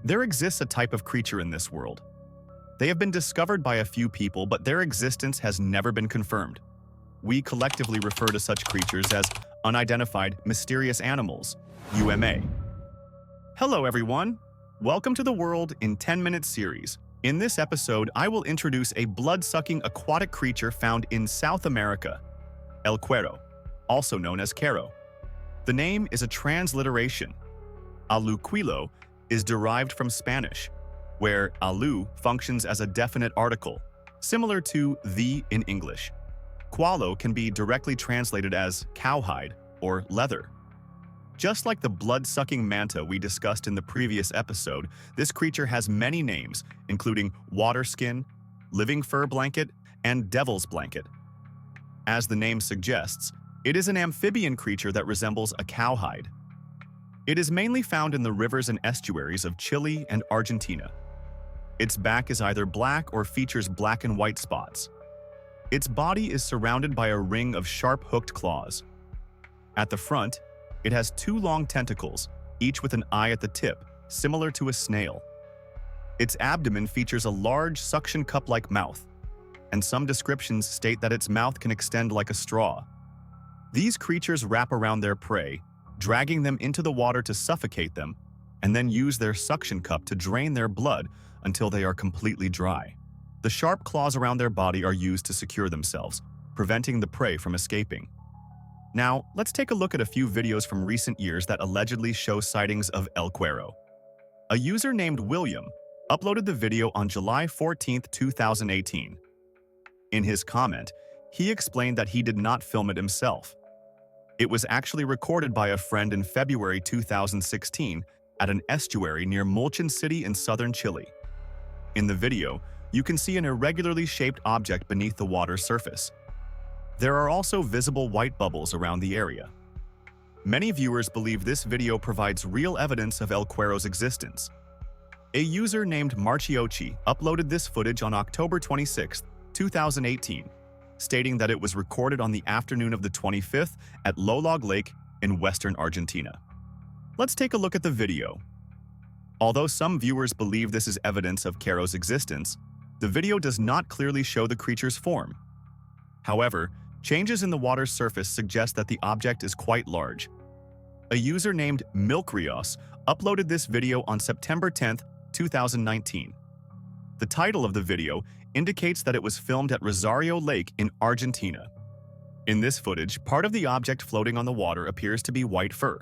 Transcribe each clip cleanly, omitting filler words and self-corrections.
There exists a type of creature in this world. They have been discovered by a few people, but their existence has never been confirmed. We collectively refer to such creatures as unidentified mysterious animals, UMA. Hello everyone! Welcome to the World in 10-Minute series. In this episode, I will introduce a blood-sucking aquatic creature found in South America, El Cuero, also known as Quero. The name is a transliteration. Aluquilo is derived from Spanish, where alu functions as a definite article, similar to the in English. Qualo can be directly translated as cowhide or leather. Just like the blood-sucking manta we discussed in the previous episode, this creature has many names, including water skin, living fur blanket, and devil's blanket. As the name suggests, it is an amphibian creature that resembles a cowhide. It is mainly found in the rivers and estuaries of Chile and Argentina. Its back is either black or features black and white spots. Its body is surrounded by a ring of sharp hooked claws. At the front, it has two long tentacles, each with an eye at the tip, similar to a snail. Its abdomen features a large suction cup-like mouth, and some descriptions state that its mouth can extend like a straw. These creatures wrap around their prey, dragging them into the water to suffocate them, and then use their suction cup to drain their blood until they are completely dry. The sharp claws around their body are used to secure themselves, preventing the prey from escaping. Now, let's take a look at a few videos from recent years that allegedly show sightings of El Cuero. A user named William uploaded the video on July 14, 2018. In his comment, he explained that he did not film it himself. It was actually recorded by a friend in February 2016 at an estuary near Mulchen City in southern Chile. In the video, you can see an irregularly shaped object beneath the water's surface. There are also visible white bubbles around the area. Many viewers believe this video provides real evidence of El Cuero's existence. A user named Marchiochi uploaded this footage on October 26, 2018, stating that it was recorded on the afternoon of the 25th at Lolog Lake in western Argentina. Let's take a look at the video. Although some viewers believe this is evidence of Quero's existence, the video does not clearly show the creature's form. However, changes in the water's surface suggest that the object is quite large. A user named Milkrios uploaded this video on September 10, 2019. The title of the video indicates that it was filmed at Rosario Lake in Argentina. In this footage, part of the object floating on the water appears to be white fur.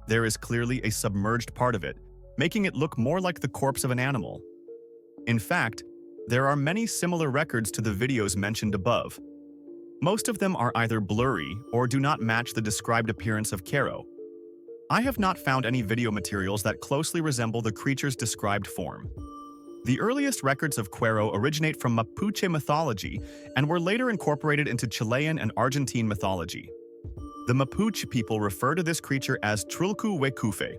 There is clearly a submerged part of it, making it look more like the corpse of an animal. In fact, there are many similar records to the videos mentioned above. Most of them are either blurry or do not match the described appearance of Quero. I have not found any video materials that closely resemble the creature's described form. The earliest records of Quero originate from Mapuche mythology and were later incorporated into Chilean and Argentine mythology. The Mapuche people refer to this creature as Trilcu Wekufe,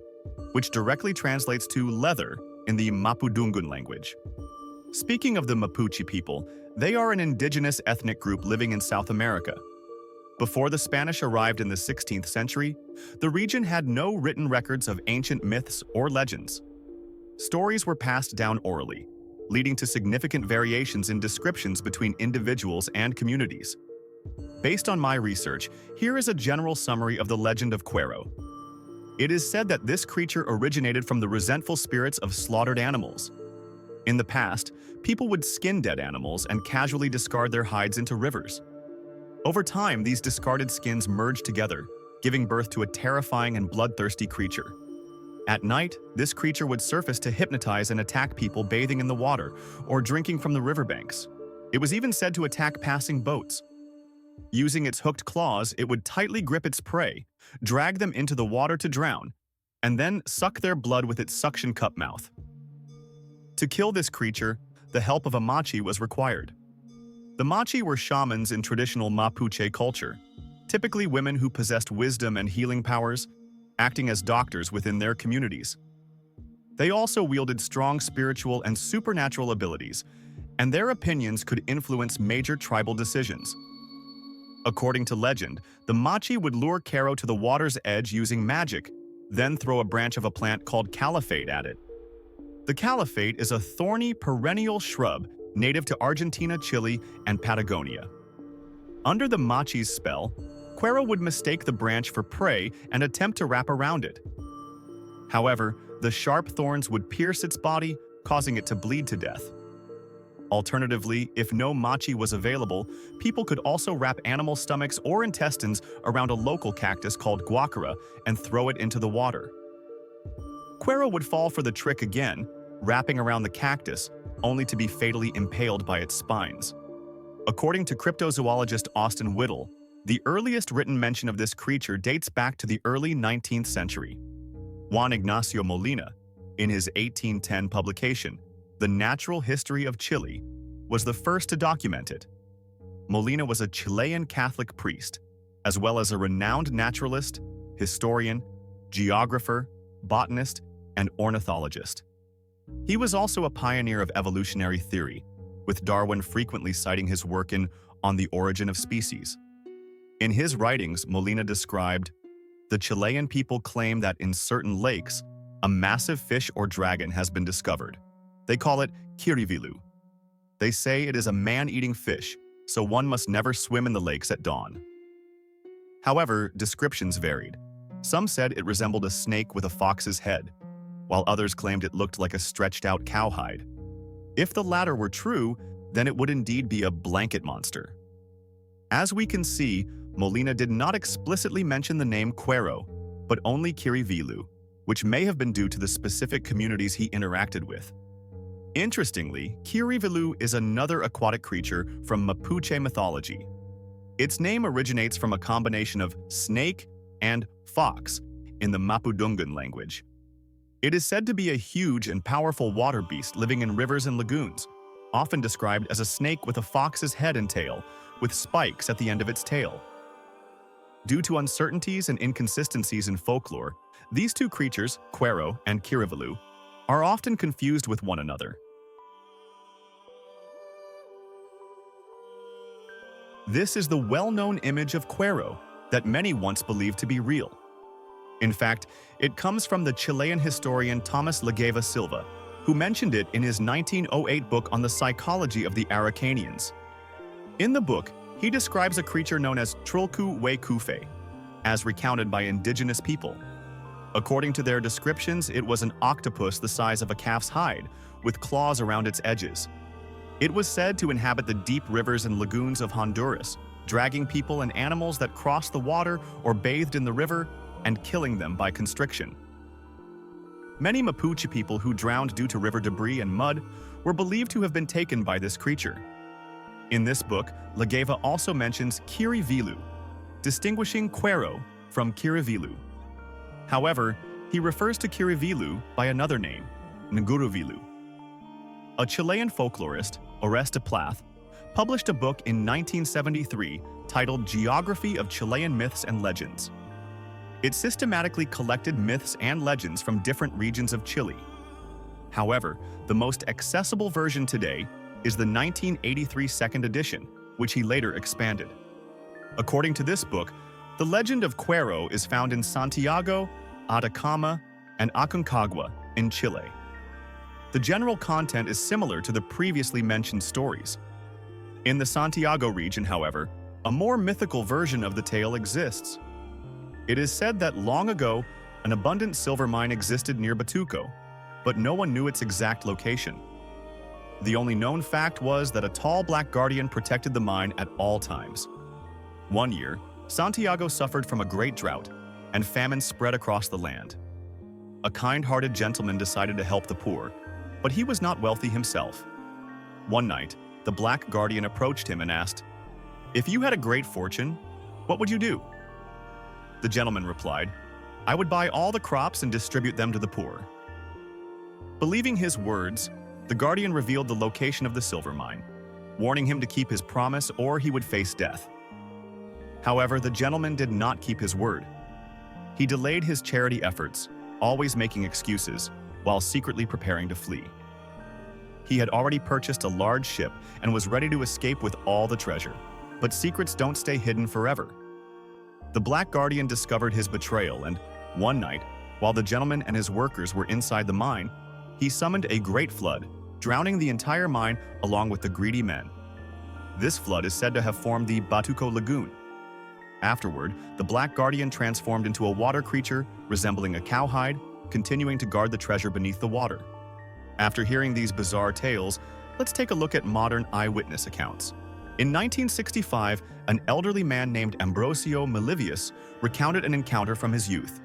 which directly translates to leather in the Mapudungun language. Speaking of the Mapuche people, they are an indigenous ethnic group living in South America. Before the Spanish arrived in the 16th century, the region had no written records of ancient myths or legends. Stories were passed down orally, leading to significant variations in descriptions between individuals and communities. Based on my research, here is a general summary of the legend of Quero. It is said that this creature originated from the resentful spirits of slaughtered animals. In the past, people would skin dead animals and casually discard their hides into rivers. Over time, these discarded skins merged together, giving birth to a terrifying and bloodthirsty creature. At night, this creature would surface to hypnotize and attack people bathing in the water or drinking from the riverbanks. It was even said to attack passing boats. Using its hooked claws, it would tightly grip its prey, drag them into the water to drown, and then suck their blood with its suction cup mouth. To kill this creature, the help of a Machi was required. The Machi were shamans in traditional Mapuche culture, typically women who possessed wisdom and healing powers, acting as doctors within their communities. They also wielded strong spiritual and supernatural abilities, and their opinions could influence major tribal decisions. According to legend, the Machi would lure Quero to the water's edge using magic, then throw a branch of a plant called caliphate at it. The caliphate is a thorny, perennial shrub native to Argentina, Chile, and Patagonia. Under the Machi's spell, Quero would mistake the branch for prey and attempt to wrap around it. However, the sharp thorns would pierce its body, causing it to bleed to death. Alternatively, if no Machi was available, people could also wrap animal stomachs or intestines around a local cactus called guacara and throw it into the water. Quero would fall for the trick again, wrapping around the cactus, only to be fatally impaled by its spines. According to cryptozoologist Austin Whittle, the earliest written mention of this creature dates back to the early 19th century. Juan Ignacio Molina, in his 1810 publication, The Natural History of Chile, was the first to document it. Molina was a Chilean Catholic priest, as well as a renowned naturalist, historian, geographer, botanist, and ornithologist. He was also a pioneer of evolutionary theory, with Darwin frequently citing his work in On the Origin of Species. In his writings, Molina described, "The Chilean people claim that in certain lakes, a massive fish or dragon has been discovered. They call it Kirivilu. They say it is a man-eating fish, so one must never swim in the lakes at dawn." However, descriptions varied. Some said it resembled a snake with a fox's head, while others claimed it looked like a stretched-out cowhide. If the latter were true, then it would indeed be a blanket monster. As we can see, Molina did not explicitly mention the name Quero, but only Kirivilu, which may have been due to the specific communities he interacted with. Interestingly, Kirivilu is another aquatic creature from Mapuche mythology. Its name originates from a combination of snake and fox in the Mapudungun language. It is said to be a huge and powerful water beast living in rivers and lagoons, often described as a snake with a fox's head and tail, with spikes at the end of its tail. Due to uncertainties and inconsistencies in folklore, these two creatures, Quero and Kirivilu, are often confused with one another. This is the well-known image of Quero that many once believed to be real. In fact, it comes from the Chilean historian Thomas Legeva Silva, who mentioned it in his 1908 book on the psychology of the Araucanians. In the book, he describes a creature known as Trulku we Kufe, as recounted by indigenous people. According to their descriptions, it was an octopus the size of a calf's hide, with claws around its edges. It was said to inhabit the deep rivers and lagoons of Honduras, dragging people and animals that crossed the water or bathed in the river, and killing them by constriction. Many Mapuche people who drowned due to river debris and mud were believed to have been taken by this creature. In this book, Legeva also mentions Kirivilu, distinguishing Quero from Kirivilu. However, he refers to Kirivilu by another name, Nguruvilu. A Chilean folklorist, Oreste Plath, published a book in 1973 titled Geography of Chilean Myths and Legends. It systematically collected myths and legends from different regions of Chile. However, the most accessible version today is the 1983 second edition, which he later expanded. According to this book, the legend of Quero is found in Santiago, Atacama, and Aconcagua in Chile. The general content is similar to the previously mentioned stories. In the Santiago region, however, a more mythical version of the tale exists. It is said that long ago, a an abundant silver mine existed near Batuco, but no one knew its exact location. The only known fact was that a tall black guardian protected the mine at all times. One year, Santiago suffered from a great drought, and famine spread across the land. A kind-hearted gentleman decided to help the poor, but he was not wealthy himself. One night, the black guardian approached him and asked, "If you had a great fortune, what would you do?" The gentleman replied, "I would buy all the crops and distribute them to the poor." Believing his words, the guardian revealed the location of the silver mine, warning him to keep his promise or he would face death. However, the gentleman did not keep his word. He delayed his charity efforts, always making excuses, while secretly preparing to flee. He had already purchased a large ship and was ready to escape with all the treasure, but secrets don't stay hidden forever. The Black Guardian discovered his betrayal and, one night, while the gentleman and his workers were inside the mine, he summoned a great flood, drowning the entire mine along with the greedy men. This flood is said to have formed the Batuco Lagoon. Afterward, the Black Guardian transformed into a water creature resembling a cowhide, continuing to guard the treasure beneath the water. After hearing these bizarre tales, let's take a look at modern eyewitness accounts. In 1965, an elderly man named Ambrosio Melivius recounted an encounter from his youth.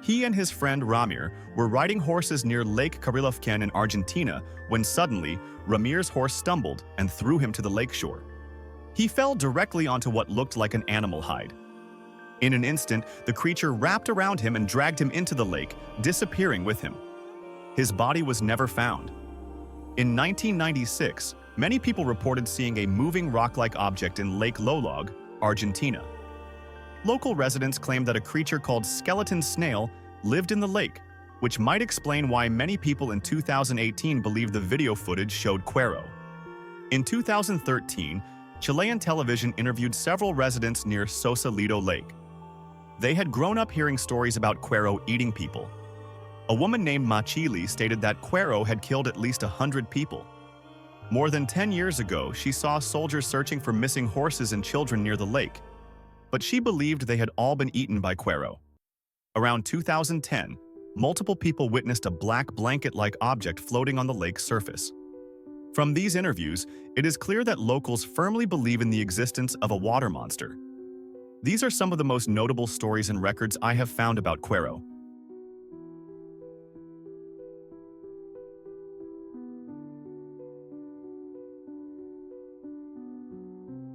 He and his friend Ramir were riding horses near Lake Carilafquén in Argentina when suddenly, Ramir's horse stumbled and threw him to the lakeshore. He fell directly onto what looked like an animal hide. In an instant, the creature wrapped around him and dragged him into the lake, disappearing with him. His body was never found. In 1996, many people reported seeing a moving rock-like object in Lake Lolog, Argentina. Local residents claimed that a creature called skeleton snail lived in the lake, which might explain why many people in 2018 believed the video footage showed Cuero. In 2013, Chilean television interviewed several residents near Sausalito Lake. They had grown up hearing stories about Cuero eating people. A woman named Machili stated that Cuero had killed at least 100 people. More than 10 years ago, she saw soldiers searching for missing horses and children near the lake, but she believed they had all been eaten by Cuero. Around 2010, multiple people witnessed a black blanket-like object floating on the lake's surface. From these interviews, it is clear that locals firmly believe in the existence of a water monster. These are some of the most notable stories and records I have found about Cuero.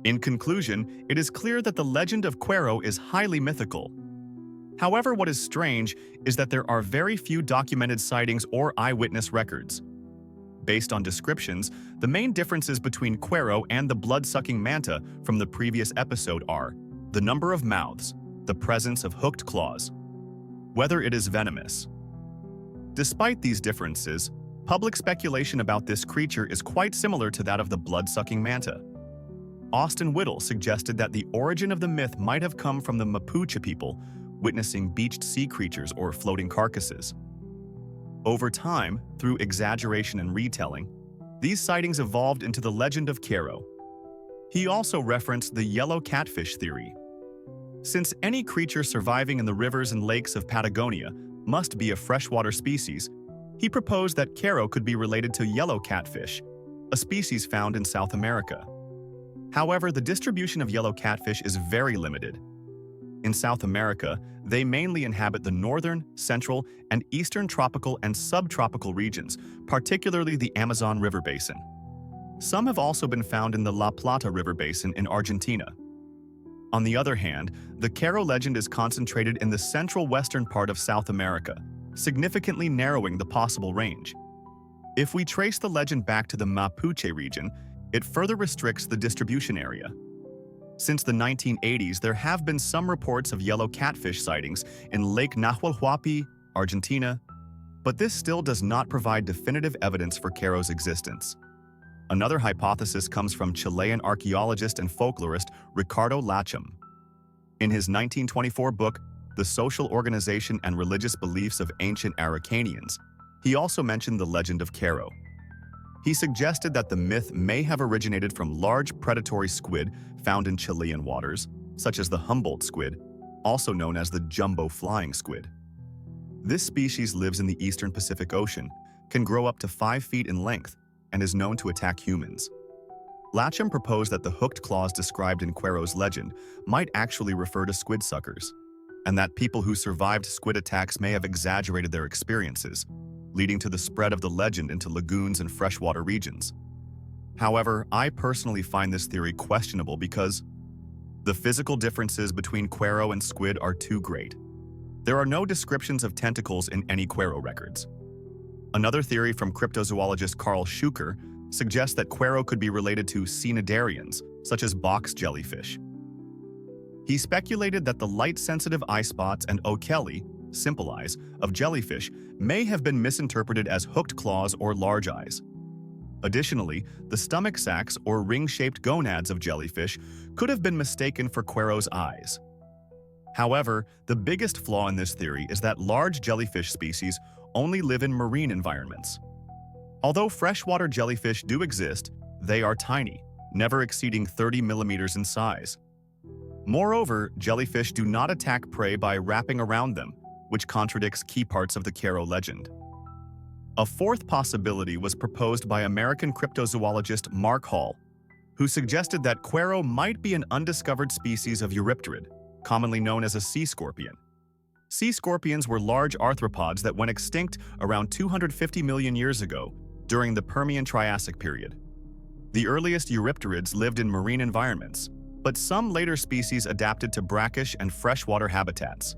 In conclusion, it is clear that the legend of Cuero is highly mythical. However, what is strange is that there are very few documented sightings or eyewitness records. Based on descriptions, the main differences between Cuero and the blood-sucking manta from the previous episode are the number of mouths, the presence of hooked claws, whether it is venomous. Despite these differences, public speculation about this creature is quite similar to that of the blood-sucking manta. Austin Whittle suggested that the origin of the myth might have come from the Mapuche people witnessing beached sea creatures or floating carcasses. Over time, through exaggeration and retelling, these sightings evolved into the legend of Cuero. He also referenced the yellow catfish theory. Since any creature surviving in the rivers and lakes of Patagonia must be a freshwater species, he proposed that Cuero could be related to yellow catfish, a species found in South America. However, the distribution of yellow catfish is very limited. In South America, they mainly inhabit the northern, central, and eastern tropical and subtropical regions, particularly the Amazon River Basin. Some have also been found in the La Plata River Basin in Argentina. On the other hand, the Cuero legend is concentrated in the central western part of South America, significantly narrowing the possible range. If we trace the legend back to the Mapuche region, it further restricts the distribution area. Since the 1980s, there have been some reports of yellow catfish sightings in Lake Nahuelhuapi, Argentina, but this still does not provide definitive evidence for Cuero's existence. Another hypothesis comes from Chilean archaeologist and folklorist Ricardo Lachem. In his 1924 book, The Social Organization and Religious Beliefs of Ancient Araucanians, he also mentioned the legend of Cuero. He suggested that the myth may have originated from large predatory squid found in Chilean waters, such as the Humboldt squid, also known as the jumbo flying squid. This species lives in the eastern Pacific Ocean, can grow up to 5 feet in length, and is known to attack humans. Latcham proposed that the hooked claws described in Quero's legend might actually refer to squid suckers, and that people who survived squid attacks may have exaggerated their experiences, leading to the spread of the legend into lagoons and freshwater regions. However, I personally find this theory questionable because the physical differences between Quero and squid are too great. There are no descriptions of tentacles in any Quero records. Another theory from cryptozoologist Carl Schuker suggests that Quero could be related to cnidarians, such as box jellyfish. He speculated that the light-sensitive eye spots and ochelli, simple eyes, of jellyfish may have been misinterpreted as hooked claws or large eyes. Additionally, the stomach sacs or ring-shaped gonads of jellyfish could have been mistaken for Quero's eyes. However, the biggest flaw in this theory is that large jellyfish species only live in marine environments. Although freshwater jellyfish do exist, they are tiny, never exceeding 30 millimeters in size. Moreover, jellyfish do not attack prey by wrapping around them, which contradicts key parts of the Quero legend. A fourth possibility was proposed by American cryptozoologist Mark Hall, who suggested that Quero might be an undiscovered species of Eurypterid, commonly known as a sea scorpion. Sea scorpions were large arthropods that went extinct around 250 million years ago, during the Permian-Triassic period. The earliest Eurypterids lived in marine environments, but some later species adapted to brackish and freshwater habitats.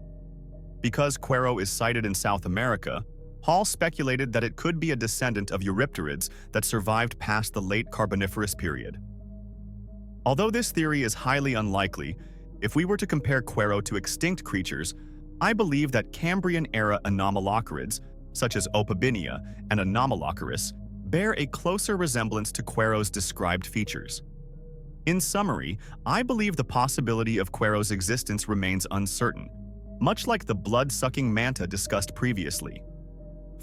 Because Quero is sighted in South America, Hall speculated that it could be a descendant of Eurypterids that survived past the late Carboniferous period. Although this theory is highly unlikely, if we were to compare Quero to extinct creatures, I believe that Cambrian-era anomalocarids, such as Opabinia and Anomalocaris, bear a closer resemblance to Quero's described features. In summary, I believe the possibility of Quero's existence remains uncertain, much like the blood-sucking manta discussed previously.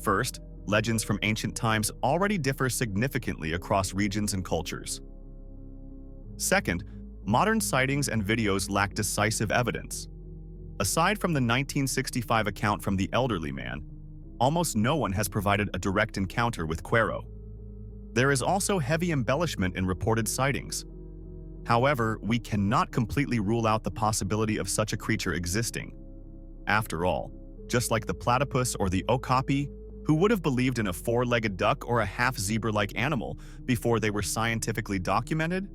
First, legends from ancient times already differ significantly across regions and cultures. Second, modern sightings and videos lack decisive evidence. Aside from the 1965 account from the elderly man, almost no one has provided a direct encounter with Quero. There is also heavy embellishment in reported sightings. However, we cannot completely rule out the possibility of such a creature existing. After all, just like the platypus or the okapi, who would have believed in a four-legged duck or a half-zebra-like animal before they were scientifically documented?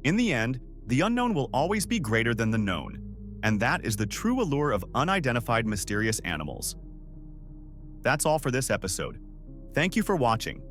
In the end, the unknown will always be greater than the known, and that is the true allure of unidentified mysterious animals. That's all for this episode. Thank you for watching.